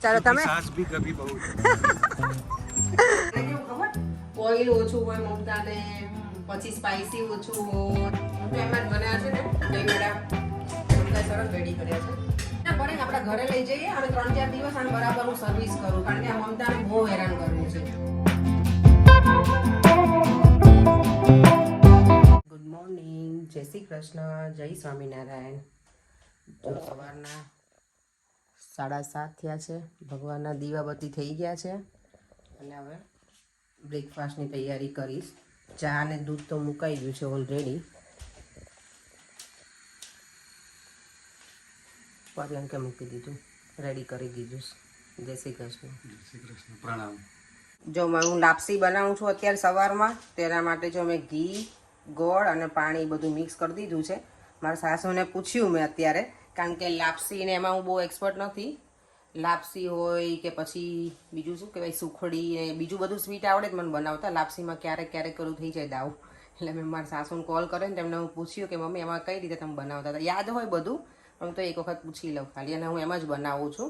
ચાલો તમે सास भी कभी बहू ઓઇલ ઓછું હોય મમતા ને પછી સ્પાઈસી ઓછું હોય તો એમાં જ બનાવ્યા છે ને દહીં વડા મમતા સરસ રેડી કર્યા છે ના પડે ને આપણા ઘરે લઈ જઈએ અને 3-4 દિવસ આને બરાબર હું સર્વિસ કરું કારણ કે આ મમતાને બહુ હેરાન કરવું છે. ગુડ મોર્નિંગ, જય શ્રી કૃષ્ણ, જય સ્વામિનારાયણ. તો સવારના 7:30 થયા છે. ભગવાનના દીવાબત્તી થઈ ગયા છે અને હવે બ્રેકફાસ્ટની તૈયારી કરીશ. ચા અને દૂધ તો મુકાઈ ગયું છે ઓલરેડી. પર્યંકે મૂકી દીધું, રેડી કરી દીધું. જય શ્રી કૃષ્ણ. प्रणाम. જો હું લાપસી બનાવું છું અત્યારે સવારમાં, તેના માટે જો મેં ઘી, ગોળ અને પાણી બધું મિક્સ કરી દીધું છે. મારા સાસુને પૂછ્યું મેં અત્યારે, કારણ કે લાપસી ને એમાં હું બહુ એક્સપર્ટ નથી. લાપસી હોય કે પછી બીજું શું કહેવાય સુખડી ને બીજું બધું સ્વીટ આવડે જ મને બનાવતા. લાપસીમાં ક્યારેક ક્યારેક કરું થઈ જાય દાવ. એટલે મેં મારા સાસુને કોલ કર્યો ને તેમને હું પૂછ્યું કે મમ્મી એમાં કઈ રીતે તમે બનાવતા હતા. યાદ હોય બધું પણ તો એક વખત પૂછી લઉં ખાલી. અને હું એમ જ બનાવું છું.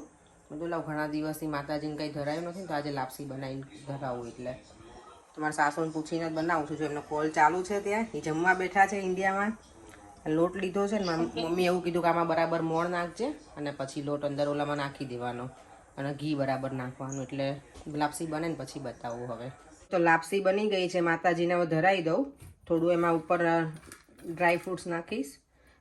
બધું લાવ ઘણા દિવસથી માતાજીને કંઈ ધરાયું નથી તો આજે લાપસી બનાવીને ધરાવું. એટલે તમારા સાસુને પૂછીને જ બનાવું છું. જો એમનો કોલ ચાલુ છે ત્યાં, એ જમવા બેઠા છે ઇન્ડિયામાં. લોટ લીધો છે ને મમ્મી એવું કીધું કે આમાં બરાબર મોણ નાખજે અને પછી લોટ અંદર ઓલામાં નાખી દેવાનો અને ઘી બરાબર નાખવાનું. એટલે લાપસી બને ને પછી બતાવું. હવે તો લાપસી બની ગઈ છે. માતાજીને હવે ધરાવી દઉં. થોડું એમાં ઉપર ડ્રાય ફ્રૂટ્સ નાખીશ.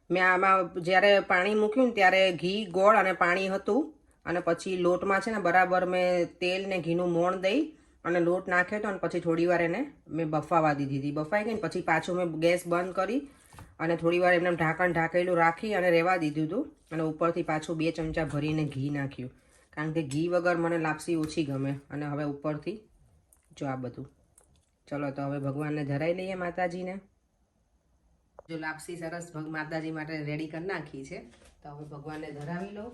મેં આમાં જ્યારે પાણી મૂક્યું ને ત્યારે ઘી, ગોળ અને પાણી હતું અને પછી લોટમાં છે ને બરાબર મેં તેલ ને ઘીનું મોણ દઈ અને લોટ નાખ્યો હતો અને પછી થોડી વાર એને મેં બફાવા દીધી હતી. બફાઈ ગઈ ને પછી પાછું મેં ગેસ બંધ કરી અને થોડી વાર એમને ઢાંકેલું રાખી અને રહેવા દીધું હતું. અને ઉપરથી પાછું 2 ચમચા ભરીને ઘી નાખ્યું, કારણ કે ઘી વગર મને લાપસી ઓછી ગમે. અને હવે ઉપરથી જો આ બધું. ચલો તો હવે ભગવાનને ધરાઈ લઈએ માતાજીને. જો લાપસી સરસ માતાજી માટે રેડી કરી નાખી છે તો હવે ભગવાનને ધરાવી લઉં.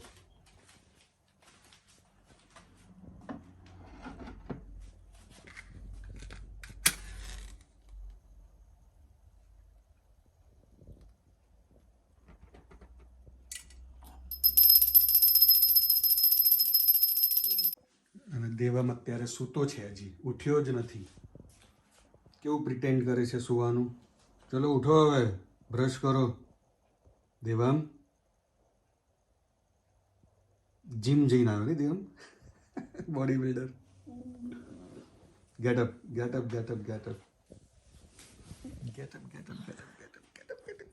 અને દેવમ અત્યારે સૂતો છે, હજી ઉઠ્યો જ નથી. કેવું પ્રિટેન્ડ કરે છે સુવાનું. ચલો ઉઠો હવે, બ્રશ કરો. દેવામ જીમ જઈને આવ્યો ને Devam, body builder. Get up get up get up get up get up get up get up get up get up get up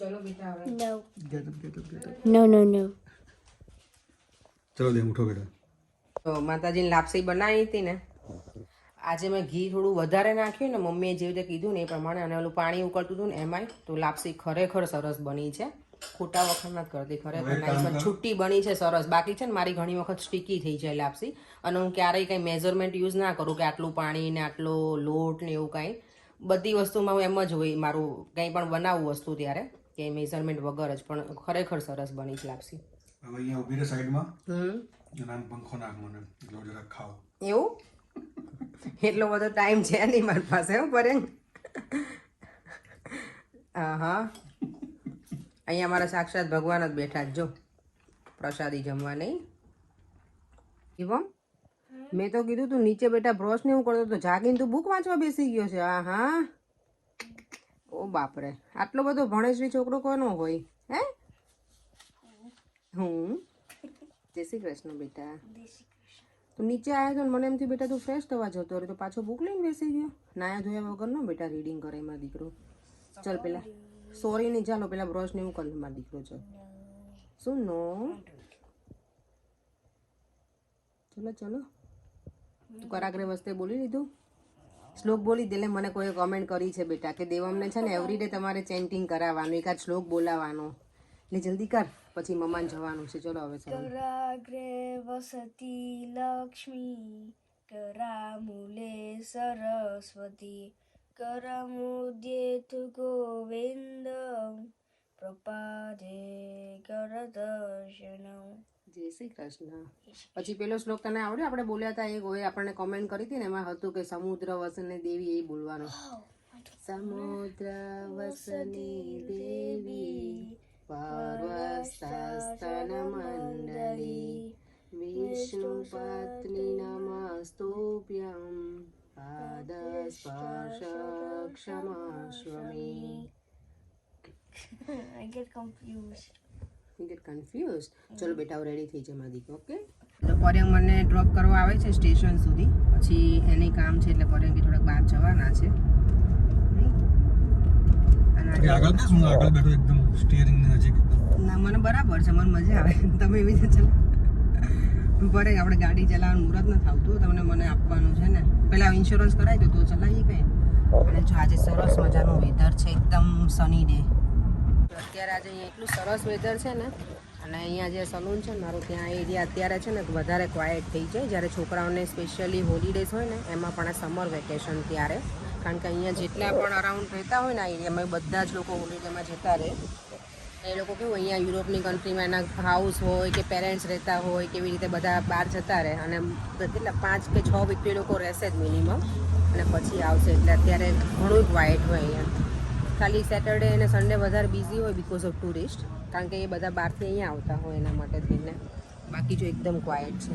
ચલો બેટા હવે. No. Get up get up get up. No, no, no. ચલો દેવ ઉઠો બેટા. તો માતાજીની લાપસી બનાવી હતી ને, આજે મેં ઘી થોડું વધારે નાખ્યું ને મમ્મીએ જેવી રીતે કીધું ને એ પ્રમાણે. અને ઓલું પાણી ઉકળતું હતું ને એમાંય. તો લાપસી ખરેખર સરસ બની છે. ખોટા વખત નથી કરતી, ખરેખર નાઈસ છૂટી બની છે સરસ. બાકી છે ને મારી ઘણી વખત સ્ટીકી થઈ જાય લાપસી. અને હું ક્યારેય કંઈ મેઝરમેન્ટ યુઝ ના કરું કે આટલું પાણી ને આટલો લોટ ને એવું કાંઈ. બધી વસ્તુમાં હું એમ જ હોય મારું, કંઈ પણ બનાવું વસ્તુ ત્યારે કે મેઝરમેન્ટ વગર જ. પણ ખરેખર સરસ બની છે લાપસી. હવે અહીંયા ઊભી રહે સાઈડમાં અને આમ પંખો નાખ મને એટલે જરાક ખાવ. એવું એટલો બધો ટાઈમ છે નહીં મારી પાસે. હું પરે હા અહીંયા મારા સાક્ષાત ભગવાન જ બેઠા જ જો પ્રસાદી જમવા. નહીં એવમ મેં તો કીધું તું નીચે બેટા બ્રશ ને એવું કરતો તો જાગીને તું બુક વાંચવા બેસી ગયો છે. હા ઓ બાપરે, આટલો બધો ભણેશ્રી છોકરો કોનો હોય હે? જય શ્રી કૃષ્ણ બેટા. તું નીચે આવ્યો તો મને એમથી બેટા તું ફ્રેશ થવા જતો રહ્યો તો પાછો બુક લઈને બેસી ગયો. નાયા ધોયા વગર નો બેટા રીડિંગ કરે મારો દીકરો. ચલ પેલા સોરી નહીં, ચાલો પેલા બ્રશ ને એવું કરે મારો દીકરો. ચલ શું નો, ચલો ચલો. તું કરાગ્રે વસ્તે બોલી લીધું. શ્લોક બોલી દે. મને કોઈ કમેન્ટ કરી છે બેટા કે દેવમને છે ને એવરીડે તમારે ચેન્ટિંગ કરાવવાનું, એકાદ શ્લોક બોલાવવાનો. ને જલ્દી કર પછી મમ્માને જવાનું છે. ચલો હવે ચાલો. कराग्रे वसति लक्ष्मी करामूले सरस्वती करमुद्येतु गोविन्दं प्रपादे करदर्शनम्. જય શ્રી કૃષ્ણ. પછી પેલો શ્લોક તને આવડ્યો? આપણે બોલ્યા હતા એક હોય, આપણને કોમેન્ટ કરી હતી ને, એમાં હતું કે સમુદ્ર વસને દેવી, એ બોલવાનું. સમુદ્ર વસની દેવી પર્વતસ્તન મંડળી વિષ્ણુ પત્ની નમસ્તુભ્યં પાદસ્પર્શ ક્ષમસ્વમી. I get confused. You get confused. ચલો બેટા રેડી થઈ જાય મારી દીકરી. ઓકે તો પર્યંક મને ડ્રોપ કરવા આવે છે સ્ટેશન સુધી, પછી એની કામ છે એટલે પર્યંક થોડાક બહાર જવાના છે. આગળ બેઠો એકદમ સ્ટીયરિંગ નજીક. ના મને બરાબર છે, મને મજા આવે. તમે એવી રીતે ચલો પર્યંક આપણે ગાડી ચલાવવાનું મુહૂર્ત નથી આવતું, તમને મને આપવાનું છે ને. પહેલાં ઇન્સ્યોરન્સ કરાવી દો તો ચલાવીએ કંઈ. અને જો આજે સરસ મજાનું વેધર છે, એકદમ સની ડે. અત્યારે આજે અહીંયા એટલું સરસ વેધર છે ને, અને અહીંયા જે સલૂન છે ને મારું, ત્યાં એરિયા અત્યારે છે ને વધારે ક્વાયટ થઈ જાય. જ્યારે છોકરાઓને સ્પેશિયલી હોલિડેઝ હોય ને, એમાં પણ આ સમર વેકેશન ત્યારે, કારણ કે અહીંયા જેટલા પણ અરાઉન્ડ રહેતા હોય ને આ એરિયામાં બધા જ લોકો હોલિડેમાં જતા રહે. એ લોકો કેવું અહીંયા યુરોપની કન્ટ્રીમાં એના હાઉસ હોય કે પેરેન્ટ્સ રહેતા હોય કેવી રીતે બધા બહાર જતા રહે, અને કેટલા 5 કે 6 વીક તો એ લોકો રહેશે જ મિનિમમ, અને પછી આવશે. એટલે અત્યારે ઘણું ક્વાયટ હોય અહીંયા. ખાલી સેટરડે અને સન્ડે વધારે બિઝી હોય બીકોઝ ઓફ ટુરિસ્ટ, કારણ કે એ બધા બહારથી અહીંયા આવતા હોય એના માટે થઈને. બાકી જો એકદમ ક્વાયટ છે.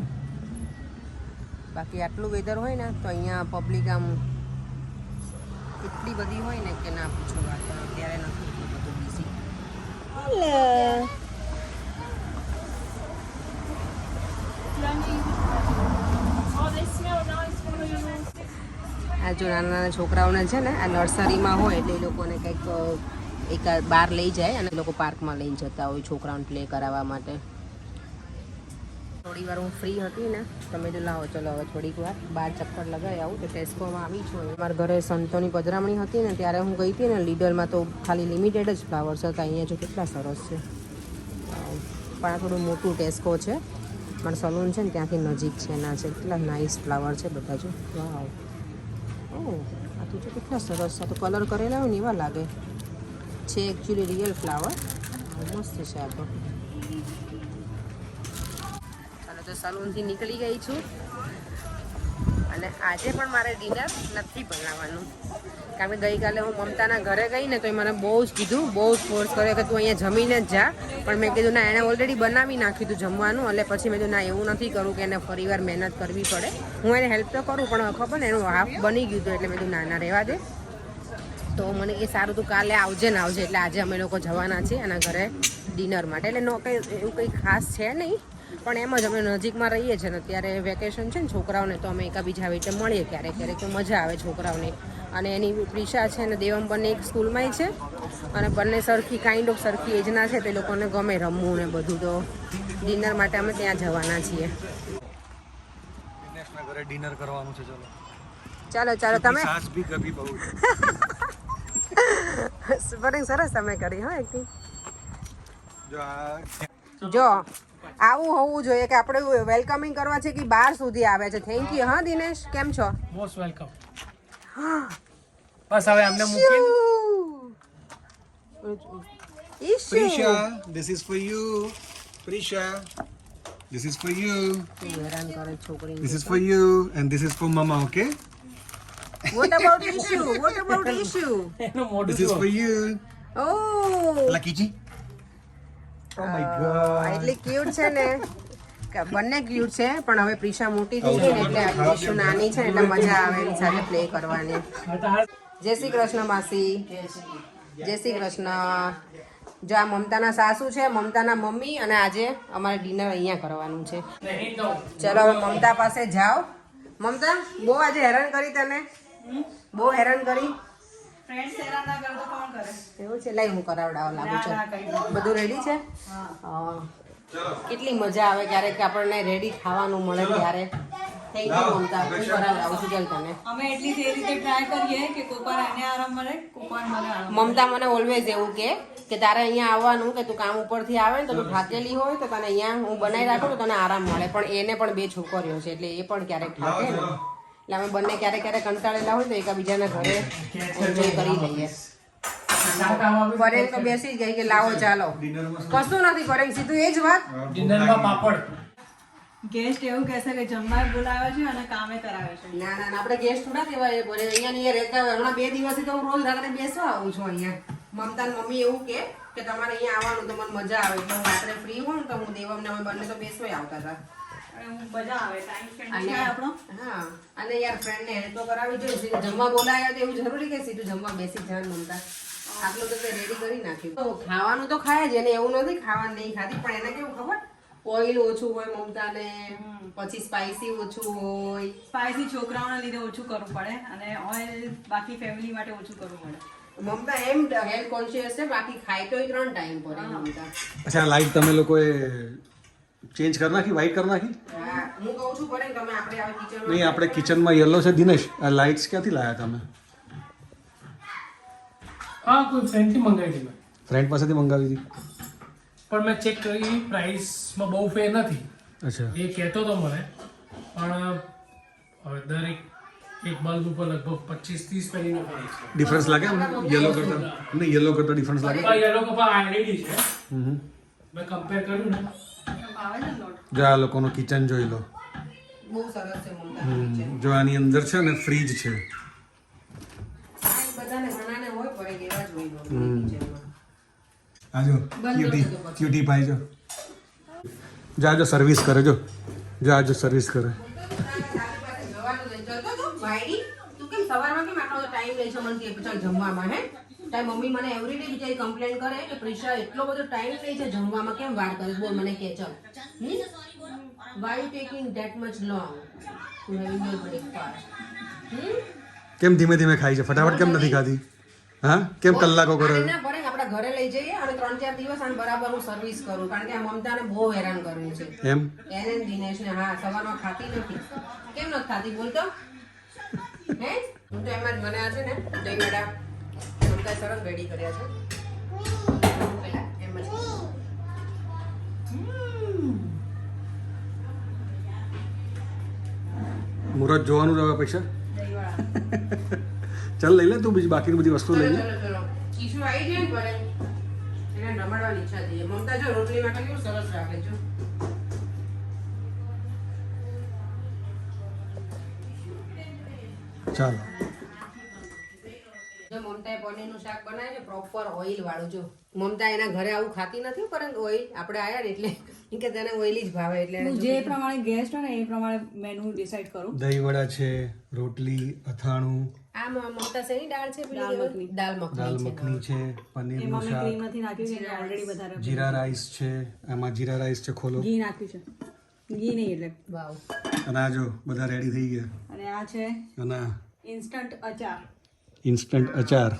બાકી આટલું વેધર હોય ને તો અહીંયા પબ્લિક આમ એટલી બધી હોય ને કે ના પૂછો વાત. પણ અત્યારે નથી એટલું બધું બિઝી. આ જો નાના નાના છોકરાઓને છે ને આ નર્સરીમાં હોય એટલે એ લોકોને કંઈક એક બહાર લઈ જાય અને એ લોકો પાર્કમાં લઈને જતા હોય છોકરાઓને પ્લે કરાવવા માટે. થોડી વાર હું ફ્રી હતી ને તમે જો લાવો ચલો હવે થોડીક વાર બહાર ચક્કર લગાવી આવું. તો ટેસ્કોમાં આવી છું. મારા ઘરે સંતોની પધરામણી હતી ને ત્યારે હું ગઈ હતી ને લીડરમાં, તો ખાલી લિમિટેડ જ ફ્લાવર્સ હતા. અહીંયા જો કેટલા સરસ છે, પણ આ થોડું મોટું ટેસ્કો છે. મારું સલૂન છે ને ત્યાંથી નજીક છે એના છે. કેટલા નાઇસ ફ્લાવર છે બધા જો. વાવ, ઓહ આ તો જો કેટલા સરસ છે. તો કલર કરેલા હોય ને એવા લાગે છે. એકચ્યુઅલી રિયલ ફ્લાવર મસ્ત છે આ તો. ચાલો તો સલૂનથી નીકળી ગઈ છું, અને આજે પણ મારે ડિનર નથી બનાવવાનું, કારણ કે ગઈકાલે હું મમતાના ઘરે ગઈ ને તો એ મને બહુ જ કીધું, બહુ જ ફોર્સ કર્યો કે તું અહીંયા જમીને જ જા. પણ મેં કીધું ના, એણે ઓલરેડી બનાવી નાખ્યું હતું જમવાનું. એટલે પછી મેં કીધું ના, એવું નથી કરું કે એને ફરીવાર મહેનત કરવી પડે. હું એને હેલ્પ તો કરું પણ ખબર ને એનું હાફ બની ગયું હતું, એટલે મેં કીધું ના ના રહેવા દે. તો મને એ સારું તું કાલે આવજે ને આવજે. એટલે આજે અમે લોકો જવાના છીએ એના ઘરે ડિનર માટે. એટલે નો કંઈ એવું કંઈ ખાસ છે નહીં, પણ એમ જ અમે નજીકમાં રહીએ છીએ ને અત્યારે વેકેશન છે ને છોકરાઓને, તો અમે એકાબીજા આવી રીતે મળીએ ક્યારેક ક્યારેક, તો મજા આવે છોકરાઓને. અને એની પ્રિશા છે ને દેવમ બંને એક સ્કૂલમાંય છે, અને બંને સરખી કાઇન્ડ ઓફ સરખી એજના છે, તો એ લોકોને ગમે રમવું ને બધું. તો ડિનર માટે અમે ત્યાં જવાના છીએ. દિનેશના ઘરે ડિનર કરવાનું છે. ચાલો ચાલો તમે સાસ ભી કભી બહુ સરસ તમે કરી હા એકથી. જો આ જો આવું હોવું જોઈએ કે આપણે વેલકમિંગ કરવા છે કે બહાર સુધી આવે છે. થેન્ક યુ હા દિનેશ, કેમ છો? Most welcome. બસ હવે અમને મૂકીને ઈશુ Prisha, this is for you. Prisha, this is for you. હેરાન કરે છોકરી. This is for you and this is for mama, okay? What about issue? What about issue? એનું મોઢું This is for you. Oh, Lakichi. Oh my god. એટલી cute છે ને કે બંને ક્યુટ છે, પણ હવે પ્રિશા મોટી થઈ ગઈ ને એટલે ઈશુ નાની છે એટલે મજા આવે એની સાથે પ્લે કરવાની. જય શ્રી કૃષ્ણ માસી. જય શ્રી કૃષ્ણ. જો આ મમતાના સાસુ છે, મમતાના મમ્મી, અને આજે અમારે ડિનર અહીંયા કરવાનું છે. ચલો હવે મમતા પાસે જાઓ. મમતા બહુ આજે હેરાન કરી તને? બહુ હેરાન કરી? એવું છે, લઈ હું કરાવડાવવા લાગુ છું. બધું રેડી છે? હા. કેટલી મજા આવે ક્યારેક આપણને રેડી ખાવાનું મળે ત્યારે. થેન્ક યુ મમતા, હું કરાવડાવું છું ચાલ તને. અમે એટલી એ રીતે ટ્રાય કરીએ કે કોઈક વાર એને આરામ મળે, કોઈક વાર મને આરામ મમતા મને ઓલવેઝ એવું કે તારે અહીંયા આવવાનું, કે તું કામ ઉપરથી આવે ને તો તું થાકેલી હોય તો તને અહીંયા હું બનાવી રાખું તો તને આરામ મળે. પણ એને પણ 2 છોકરીઓ છે એટલે એ પણ ક્યારેક થાકે ને, એટલે અમે બંને ક્યારેક ક્યારેક કંટાળેલા હોય તો એકાબીજાના ઘરે એન્જોય કરી લઈએ. પરેંગ તો બેસી જ ગઈ કે લાવો ચાલો. કશું નથી પરેંગ, સીધું એ જ વાત. ડિનરમાં પાપડ. ગેસ્ટ એવું કહેશે કે જમવા બોલાવે છે અને કામે કરાવે છે. ના ના આપણે ગેસ્ટ થોડા કહેવાય, બોલે અહીંયા ને રહેતા હોય. હમણાં 2 દિવસથી તો હું રોજ રાત્રે બેસવા આવું છું અહીંયા. મમતાની મમ્મી એવું કે તમારે અહીંયા આવવાનું તો મને મજા આવે. એટલે હું રાત્રે ફ્રી હોઉં તો હું દેવમને અમે બંને તો બેસવા આવતા હતા. મજા આવે ટાઈમ સ્પેન્ડ અને થાય આપણો. હા અને યાર ફ્રેન્ડને હેલ્પ તો કરાવી જોઈએ. સીધું જમવા બોલાયા તો એવું જરૂરી કે સીધું જમવા બેસી જવાનું મમતા? આટલું તો તે રેડી કરી નાખ્યું. તો ખાવાનું તો ખાય જ, એને એવું નથી ખાવાનું નહીં ખાતી, પણ એને કેવું ખબર, ઓઇલ ઓછું હોય મમતાને, પછી સ્પાઇસી ઓછું હોય. સ્પાઇસી છોકરાઓના લીધે ઓછું કરવું પડે અને ઓઇલ બાકી ફેમિલી માટે ઓછું કરવું પડે. મમતા એમ હેલ્થ કોન્શિયસ છે, બાકી ખાય તો 3 ટાઈમ પર મમતા. અચ્છા લાઈટ તમે લોકોએ ચેન્જ કરી નાખી, વ્હાઈટ કરી નાખી? હા, હું કહું છું પડે ને તમે આપણે આવે કિચનમાં. નહીં, આપણે કિચનમાં યલો છે. દિનેશ, આ લાઇટ્સ ક્યાંથી લાયા તમે? હા, કોઈ ફ્રેન્ડથી મંગાવી હતી મેં. ફ્રેન્ડ પાસેથી મંગાવી હતી? પણ મેં ચેક કરી, પ્રાઇસમાં બહુ ફેર નથી. અચ્છા, એ કહેતો હતો મને, પણ હવે દરેક એક બલ્બ ઉપર લગભગ 25-30 પેનીનો ફરક છે. ડિફરન્સ લાગે યલો કરતા? નહીં, યલો કરતા ડિફરન્સ લાગે? યલો કપા આઈડી છે, હમ. મેં કમ્પેર કર્યું ને. આવે છે લોટ. જો આ લોકોનું કિચન જોઈ લો. બહુ સરસ છે મમતા. જો આની અંદર છે ને ફ્રીજ છે. બધાને ઘણાને હોય પડે એવા જ હોય કિચનમાં. આજો ક્યુટી ભાઈ જો જાજો સર્વિસ કરે, જો જાજો સર્વિસ કરે. તું કેમ સવારમાં કેમ આટલો ટાઈમ લે છે મને કે ચાલ જમવામાં? હે તારી મમ્મી મને એવરીડે બિચારી કમ્પ્લેન કરે કે પ્રિશા એટલો બધો ટાઈમ લે છે જમવામાં, કેમ વાર કરે? બોલ મને કે ચાલ. Why taking that much long to having your breakfast? કેમ ધીમે ધીમે ખાય છે? ફટાફટ કેમ નથી ખાતી? હા, કેમ કલાકો કરે? ના પડે ને, આપણા ઘરે લઈ જઈએ અને 3-4 દિવસ આને બરાબર હું સર્વિસ કરું, કારણ કે આ મમતાને બહુ હેરાન કર્યું છે. એમ એને ને દિનેશને. હા, સવારમાં ખાતી નથી. કેમ નથી ખાતી બોલ તો? હે હું તો એમ જ, મને આ છે ને દહીં વડા મમતાએ સરસ રેડી કર્યા છે. હું પહેલા એમ જ મુહૂર્ત જોવાનું જ હવે પૈસા. ચાલ લઈ લે તું, બીજી બાકીની બધી વસ્તુ લઈ લે. ચલો ઈશુ આવી જાય ને પડે એને રમાડવાની ઈચ્છા થઈ. મમતા જો રોટલી માટે કેવું સરસ રાખે જો. ચાલો, જો મમતાએ પનીરનું શાક બનાવે છે પ્રોપર ઓઇલ વાળું. જો મમતા એના ઘરે આવું ખાતી નથી, પરંતુ ઓઇલ આપણે આયા ને એટલે કે તેને ઓઇલી જ ભાવે એટલે હું જે પ્રમાણે ગેસ્ટ હોય ને એ પ્રમાણે મેનુ ડિસાઈડ કરું. દહીં વડા છે, રોટલી, અથાણું, આ મમતા શેની દાળ છે? પેલી દાળ મખની. દાળ દાલ મખની છે. મખની છે, પનીરનું એમાં મેં ક્રીમ શાક, નથી નાખ્યું છે, ઓલરેડી વધારે જીરા રાઈસ છે. આમાં જીરા રાઈસ છે, ખોલો. ઘી નાખ્યું છે. ઘી નહીં એટલે. વાવ. અને આ જો બધા રેડી થઈ ગયા. અને આ છે અને ઇન્સ્ટન્ટ અચાર. ઇન્સ્ટન્ટ અચાર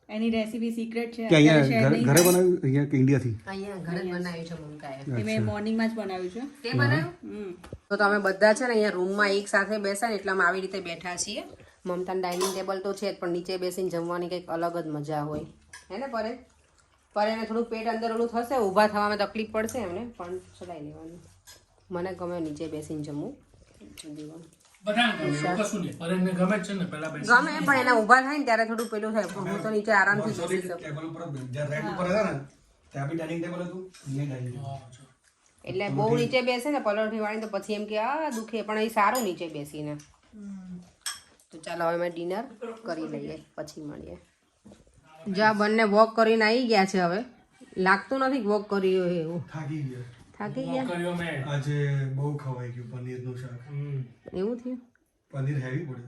એની રેસીપી સિક્રેટ છે. કે અત્યારે અહીંયા share નહીં ઘરે થાય. બનાવ્યું અહીંયા કે ઇન્ડિયાથી? અહીંયા ઘરે જ બનાવ્યું છે મમતાએ. એ મેં મોર્નિંગમાં જ બનાવ્યું છે. તે બનાવ્યું? તો તમે બધા છે ને અહીંયા રૂમમાં એક સાથે બેસા ને એટલામાં આવી રીતે બેઠા છીએ. મમતાનું ડાઇનિંગ ટેબલ તો છે જ, પણ નીચે બેસીને જમવાની કંઈક અલગ જ મજા હોય. હે ને પરે? પરે એને થોડુંક પેટ અંદર ઓલું થશે, ઊભા થવામાં તકલીફ પડશે એમને, પણ ચલાવી લેવાનું. મને ગમે નીચે બેસીને જમવું. બધાને ગમે, એવું કશું નહીં. પર એમને ગમે જ છે ને પહેલા બેસી. ગમે પણ એના ઊભા થાય ને ત્યારે થોડું પેલું થાય, પણ હું તો નીચે આરામથી બેસી શકું. ટેબલ ઉપર જ્યાં રેડ ઉપર હતા ને ત્યાં બી ડાઇનિંગ ટેબલ હતું, અહીંયા ડાઇનિંગ ટેબલ. હા, જો. એટલે બહુ નીચે બેસે ને પલળથી વાળી તો પછી એમ કે આ દુખે, પણ એ સારું નીચે બેસીને. તો ચાલો હવે અમે ડિનર કરી લઈએ, પછી મળીએ. જો આ બંને વોક કરીને આવી ગયા છે. હવે લાગતું નથી વોક કર્યું હોય એવું. થાકી ગયા થાકી ગયા કર્યો મેં. આજે. બહુ ખવાઈ ગયું પનીરનું શાક. એવું થયું. પનીર હેવી પડે.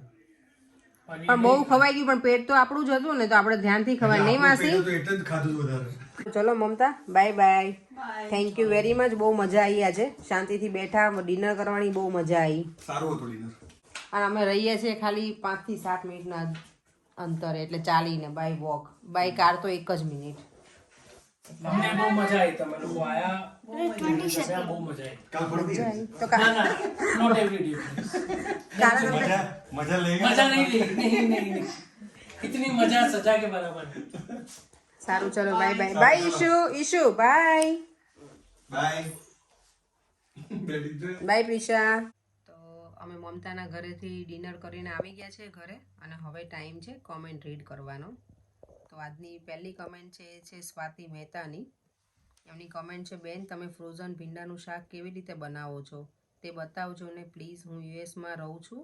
પણ બહુ ખવાઈ ગયું, પણ પેટ તો આપણું જ હતું ને, તો આપણે ધ્યાનથી ખવાય નહીં માસી. તો એટલે જ ખાધું વધારે. ચલો Mamta, bye bye. Thank you very much. બહુ મજા આવી આજે, શાંતિથી બેઠા ડિનર કરવાની બહુ મજા આવી. સારું હતું ડિનર. અને અમે રહીએ છીએ ખાલી 5 થી 7 મિનિટના અંતરે, એટલે ચાલીને બાય વોક. બાય કાર તો 1 જ મિનિટ. અમને બહુ મજા આવી, તમે લોકો આયા. બહુ મજા આવી. કાલ ફરતી તો ના, ના, not every day, please. કારણ મજા લઈ મજા નહીં. इतनी मजा सजा के बराबर. સારું ચલો bye bye. Bye Ishu bye. Bye. Bye Prisha. તો અમે મમતાના ઘરેથી ડિનર કરીને આવી ગયા છે ઘરે, અને હવે ટાઈમ છે કોમેન્ટ રીડ કરવાનો. તો આજની પહેલી કમેન્ટ છે એ છે સ્વાતિ મહેતાની. એમની કમેન્ટ છે, બેન તમે ફ્રોઝન ભીંડાનું શાક કેવી રીતે બનાવો છો તે બતાવજો ને પ્લીઝ. હું યુએસમાં રહું છું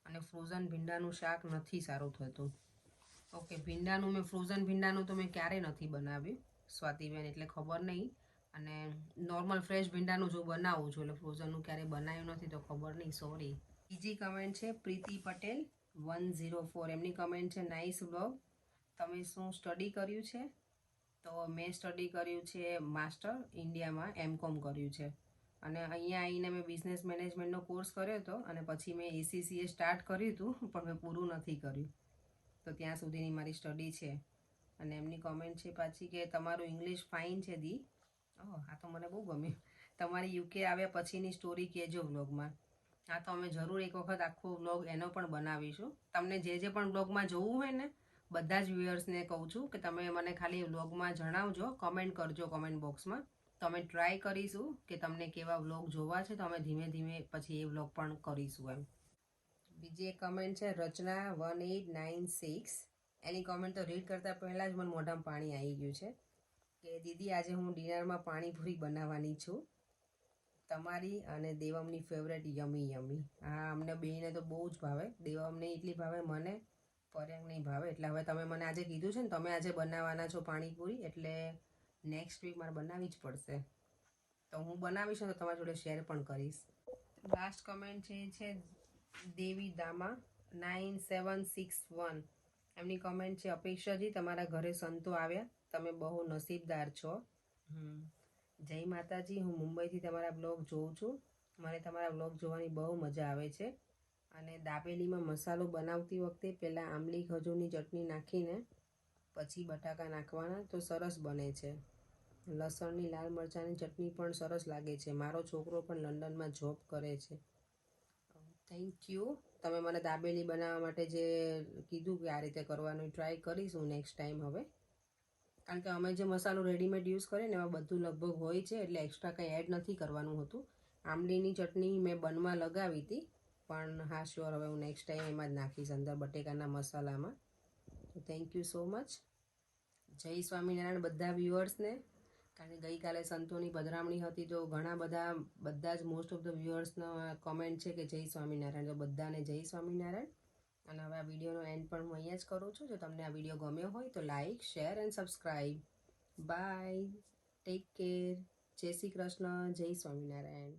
અને ફ્રોઝન ભીંડાનું શાક નથી સારું થતું. ઓકે, ભીંડાનું મેં ફ્રોઝન ભીંડાનું તો મેં ક્યારેય નથી બનાવ્યું સ્વાતિબેન, એટલે ખબર નહીં. અને નોર્મલ ફ્રેશ ભીંડાનું જો બનાવું છું, એટલે ફ્રોઝનનું ક્યારેય બનાવ્યું નથી તો ખબર નહીં, સોરી. બીજી કમેન્ટ છે પ્રીતિ પટેલ 104. એમની કમેન્ટ છે નાઇસ વ્લોગ. તમે શું સ્ટડી કર્યું છે? તો મેં સ્ટડી કર્યું છે માસ્ટર ઇન્ડિયામાં M.Com કર્યું છે, અને અહીંયા આવીને મેં બિઝનેસ મેનેજમેન્ટનો કોર્સ કર્યો હતો, અને પછી મેં ACCA સ્ટાર્ટ કર્યું હતું પણ મેં પૂરું નથી કર્યું. તો ત્યાં સુધીની મારી સ્ટડી છે. અને એમની કોમેન્ટ છે પાછી કે તમારું ઇંગ્લિશ ફાઇન છે દી. ઓહ, આ તો મને બહુ ગમ્યું. તમારી UK આવ્યા પછીની સ્ટોરી કહેજો વ્લોગમાં. હા, તો અમે જરૂર એક વખત આખો વ્લોગ એનો પણ બનાવીશું. તમને જે પણ વ્લોગમાં જોવું હોય ને, બધા જ વ્યુઅર્સને કહું છું કે તમે મને ખાલી વ્લોગમાં જણાવજો, કમેન્ટ કરજો કમેન્ટ બોક્સમાં. તો અમે ટ્રાય કરીશું કે તમને કેવા વ્લોગ જોવા છે, તો અમે ધીમે ધીમે પછી એ વ્લોગ પણ કરીશું એમ. બીજી એક કમેન્ટ છે રચના 1896. એની કમેન્ટ તો રીડ કરતાં પહેલાં જ મને મોઢામાં પાણી આવી ગયું છે કે દીદી આજે હું ડિનરમાં પાણીપુરી બનાવવાની છું, તમારી અને દેવમની ફેવરેટ યમી યમી. હા, અમને બેને તો બહુ જ ભાવે. દેવમને એટલી ભાવે, મને પર્યાંગ નહીં ભાવે. એટલે હવે તમે મને આજે કીધું છે ને તમે આજે બનાવવાના છો પાણીપુરી, એટલે નેક્સ્ટ વીક મારે બનાવવી જ પડશે. તો હું બનાવીશ તો તમારી જોડે શેર પણ કરીશ. લાસ્ટ કમેન્ટ છે દેવી દામા 9761. એમની કમેન્ટ છે અપેક્ષાજી તમારા ઘરે સંતો આવ્યા, તમે બહુ નસીબદાર છો. જય માતાજી. હું મુંબઈથી તમારા બ્લોગ જોઉં છું. મને તમારા બ્લોગ જોવાની બહુ મજા આવે છે. અને દાબેલીમાં મસાલો બનાવતી વખતે પહેલાં આંબલી ખજૂરની ચટણી નાખીને પછી બટાકા નાખવાના તો સરસ બને છે. લસણની લાલ મરચાંની ચટણી પણ સરસ લાગે છે. મારો છોકરો પણ લંડનમાં જોબ કરે છે. Thank you. તમે મને દાબેલી બનાવવા માટે જે કીધું કે આ રીતે કરવાનું, ટ્રાય કરીશું નેક્સ્ટ ટાઈમ હવે. કારણ કે અમે જે મસાલો રેડીમેડ યુઝ કરીએ ને એમાં બધું લગભગ હોય છે, એટલે એક્સ્ટ્રા કંઈ એડ નથી કરવાનું હતું. આંબલીની ચટણી મેં બનમાં લગાવી હતી, પણ હા શ્યોર હવે હું નેક્સ્ટ ટાઈમ એમાં જ નાખીશ અંદર બટેકાના મસાલામાં. તો થેન્ક યુ સો મચ. જય સ્વામિનારાયણ બધા વ્યુઅર્સને. કારણ કે ગઈકાલે સંતોની પધરામણી હતી તો ઘણા બધા જ મોસ્ટ ઓફ ધ વ્યુઅર્સનો કોમેન્ટ છે કે જય સ્વામિનારાયણ. તો બધાને જય સ્વામિનારાયણ. અને હવે આ વિડીયોનો એન્ડ પણ હું અહીંયા જ કરું છું. જો તમને આ વિડીયો ગમ્યો હોય તો like, share and subscribe. Bye, take care, જય શ્રી કૃષ્ણ, જય સ્વામિનારાયણ.